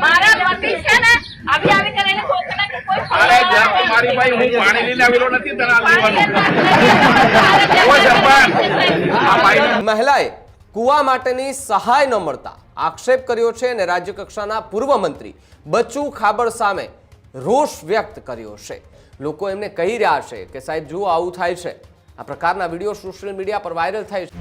મારા પતિ છે ને આવી આવી કરીને કોકના કે કોઈ અરે જા મારી ભાઈ હું પાણી લઈને આવેલો નથી તને લેવાનું ઓ સરપંચ આ ભાઈ મહિલાએ કુવા માટેની સહાય ન મળતા આક્ષેપ કર્યો છે અને રાજ્ય કક્ષાના પૂર્વ મંત્રી બચ્ચુ ખાબડ સામે રોષ વ્યક્ત કર્યો છે। લોકો એમને કહી રહ્યા છે કે સાહેબ જુઓ આવું થાય છે। આ પ્રકારના વિડીયો સોશિયલ મીડિયા પર વાયરલ થાય છે।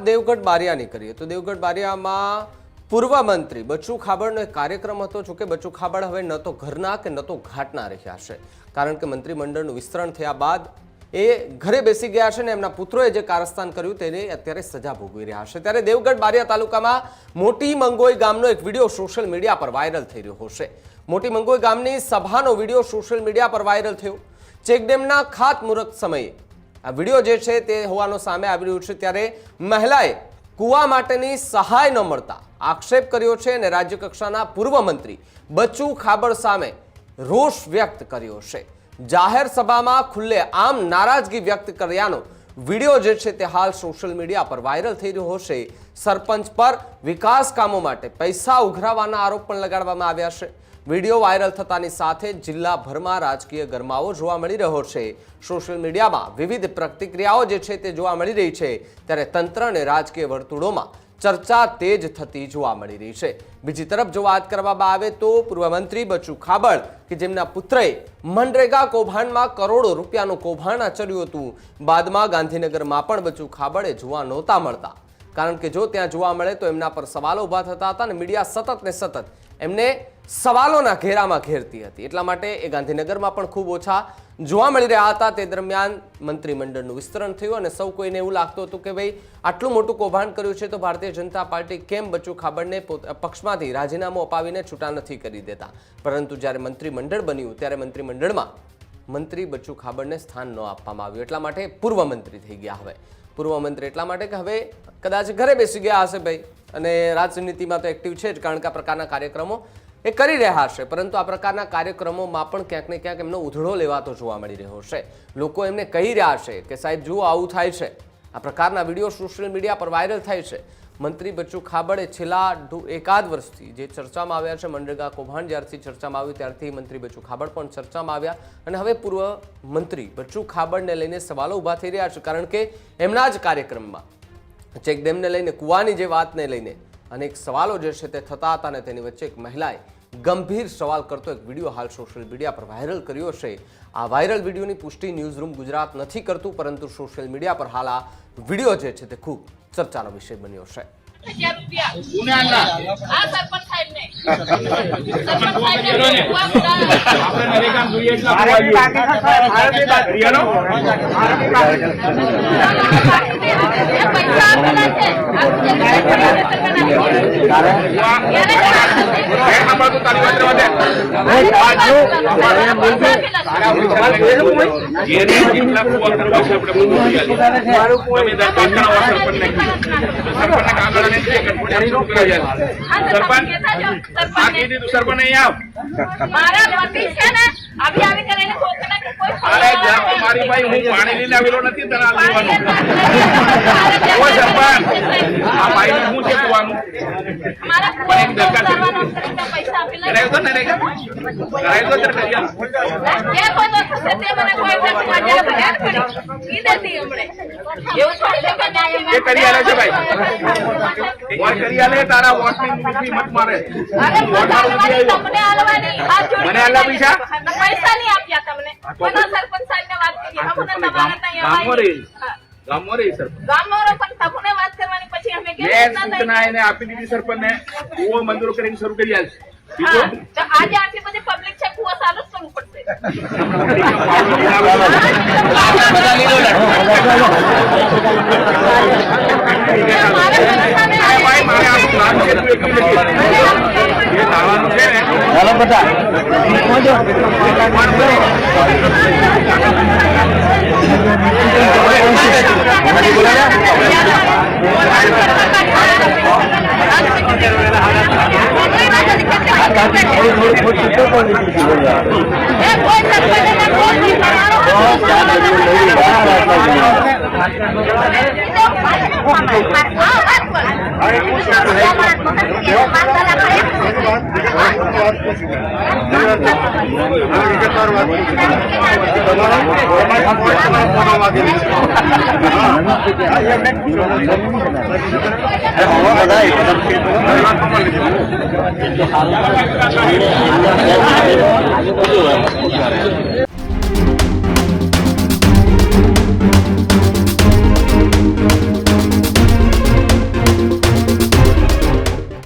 દેવગઢ બારિયાની કરીએ તો દેવગઢ બારિયામાં પૂર્વ મંત્રી બચ્ચુ ખાબડનો એક કાર્યક્રમ હતો। જો કે બચ્ચુ ખાબડ હવે ન તો ઘરના કે ન તો ઘાટના રહ્યા છે, કારણ કે મંત્રીમંડળનું વિસ્તરણ થયા બાદ એ ઘરે બેસી ગયા છે ને એમના પુત્રોએ જે કારસ્તાન કર્યું તેને અત્યારે સજા ભોગવી રહ્યા છે। ત્યારે દેવગઢ બારિયા તાલુકામાં મોટી મંગોઈ ગામનો એક વિડીયો સોશિયલ મીડિયા પર વાયરલ થઈ રહ્યો છે। મોટી મંગોઈ ગામની સભાનો વિડીયો સોશિયલ મીડિયા પર વાયરલ થયો। ચેકડેમના ખાતમુહૂર્ત સમયે આ વિડીયો જે છે તે હોવાનું સામે આવી રહ્યું છે। ત્યારે મહિલાએ કુવા માટેની સહાય ન મળતા આક્ષેપ કર્યો છે અને રાજ્ય કક્ષાના પૂર્વ મંત્રી બચ્ચુ ખાબડ સામે રોષ વ્યક્ત કર્યો છે। જાહેર સભામાં ખુલ્લે આમ નારાજગી વ્યક્ત કર્યાનો વિડીયો જે છે તે હાલ સોશિયલ મીડિયા પર વાયરલ થઈ રહ્યો છે। સરપંચ પર વિકાસ કામો માટે પૈસા ઉઘરાવવાના આરોપ પણ લગાડવામાં આવ્યા છે। વિડીયો વાયરલ થતાની સાથે જિલ્લાભરમાં રાજકીય ગરમાવો જોવા મળી રહ્યો છે। સોશિયલ મીડિયામાં વિવિધ પ્રતિક્રિયાઓ જે છે તે જોવા મળી રહી છે। ત્યારે તંત્ર અને રાજકીય વર્તુળોમાં ચર્ચા તેજ થતી જોવા મળી રહી છે। બીજી તરફ જો વાત કરવામાં આવે તો પૂર્વ મંત્રી બચ્ચુ ખાબડ કે જેમના પુત્રએ મનરેગા કૌભાંડમાં કરોડો રૂપિયાનું કૌભાંડ આચર્યું હતું, બાદમાં ગાંધીનગરમાં પણ બચ્ચુ ખાબડે જોવા નહોતા મળતા, કારણ કે જો ત્યાં જોવા મળે તો એમના પર સવાલો ઉભા થતા હતા અને મીડિયા સતત ને સતત એમને સવાલોના ઘેરામાં ઘેરતી હતી। એટલા માટે એ ગાંધીનગરમાં પણ ખૂબ ઓછા જોવા મળી રહ્યા હતા। તે દરમિયાન મંત્રીમંડળનું વિસ્તરણ થયું અને સૌ કોઈને એવું લાગતું હતું કે ભાઈ આટલું મોટું કૌભાંડ કર્યું છે તો ભારતીય જનતા પાર્ટી કેમ બચ્ચુ ખાબડને પક્ષમાંથી રાજીનામું અપાવીને છૂટા નથી કરી દેતા। પરંતુ જ્યારે મંત્રીમંડળ બન્યું ત્યારે મંત્રીમંડળમાં મંત્રી બચ્ચુ ખાબડને સ્થાન ન આપવામાં આવ્યું, એટલા માટે પૂર્વ મંત્રી થઈ ગયા। હવે પૂર્વ મંત્રી એટલા માટે કે હવે કદાચ ઘરે બેસી ગયા હશે ભાઈ, અને રાજનીતિમાં તો એક્ટિવ છે જ, કારણ કે આ પ્રકારના કાર્યક્રમો એ કરી રહ્યા છે। પરંતુ આ પ્રકારના કાર્યક્રમોમાં પણ ક્યાંક ને ક્યાંક એમનો ઉધડો લેવાતો જોવા મળી રહ્યો છે। લોકો એમને કહી રહ્યા છે કે સાહેબ જુઓ આવું થાય છે। આ પ્રકારના વિડીયો સોશિયલ મીડિયા પર વાયરલ થાય છે। મંત્રી બચ્ચુ ખાબડે છેલ્લા એકાદ વર્ષથી જે ચર્ચામાં આવ્યા છે, મનરેગા કૌભાંડ જ્યારથી ચર્ચામાં આવ્યું ત્યારથી મંત્રી બચ્ચુ ખાબડ પણ ચર્ચામાં આવ્યા, અને હવે પૂર્વ મંત્રી બચ્ચુ ખાબડને લઈને સવાલો ઊભા થઈ રહ્યા છે, કારણ કે એમના જ કાર્યક્રમમાં ચેકડેમને લઈને, કુવાની જે વાતને લઈને અનેક સવાલો જે છે તે થતા હતા, અને તેની વચ્ચે એક મહિલાએ ગંભીર સવાલ કરતો એક વિડીયો હાલ સોશિયલ મીડિયા પર વાયરલ કર્યો છે। આ વાયરલ વિડીયોની પુષ્ટિ ન્યૂઝરૂમ ગુજરાત નથી કરતું, પરંતુ સોશિયલ મીડિયા પર હાલ આ વિડીયો જે છે તે ખૂબ ચર્ચાનો વિષય બન્યો છે। મારા પતિ છે ને આવી આવી કરીને કોકના કે કોઈ અરે જા મારી ભાઈ હું પાણી લઈને આવેલો નથી તને લેવાનું ઓ સરપંચ આ ભાઈ હું છે કુવાનું મારા કોઈ પૈસા આપેલા કરાયો તો નરેગા કરાયો તો તને જે કોઈ તો થશે તે મને કોઈ નથી માજે ભરાડ કરી ઈ દેતી હમણે એવું થોડી કે ન્યાય એ કરી આલે છે ભાઈ કોઈ કરી આલે તારા વોટની મીઠી મત મારે અરે તમને આલવાની હાથ જોડી મને આલા પૈસા પૈસા નહીં આપ્યા તમને કોના સરપંચ સાહેબને વાત કરી હમને તમારા ત્યાં ગામમાં રહી સર ગામનો પણ તપને વાત કરવાની પછી અમે કે સૂચના એને આપી દીધી સરપંચને કુવો મંજૂર કરીને શરૂ કરી આલશે। તો આજે આટલી બધી પબ્લિક છે કુવો ચાલુ જ કરવું પડશે। મારે આ પ્લાન છે તું એકમ નથી એ તાવાનું છે ને ચાલો બધા બોલા બધા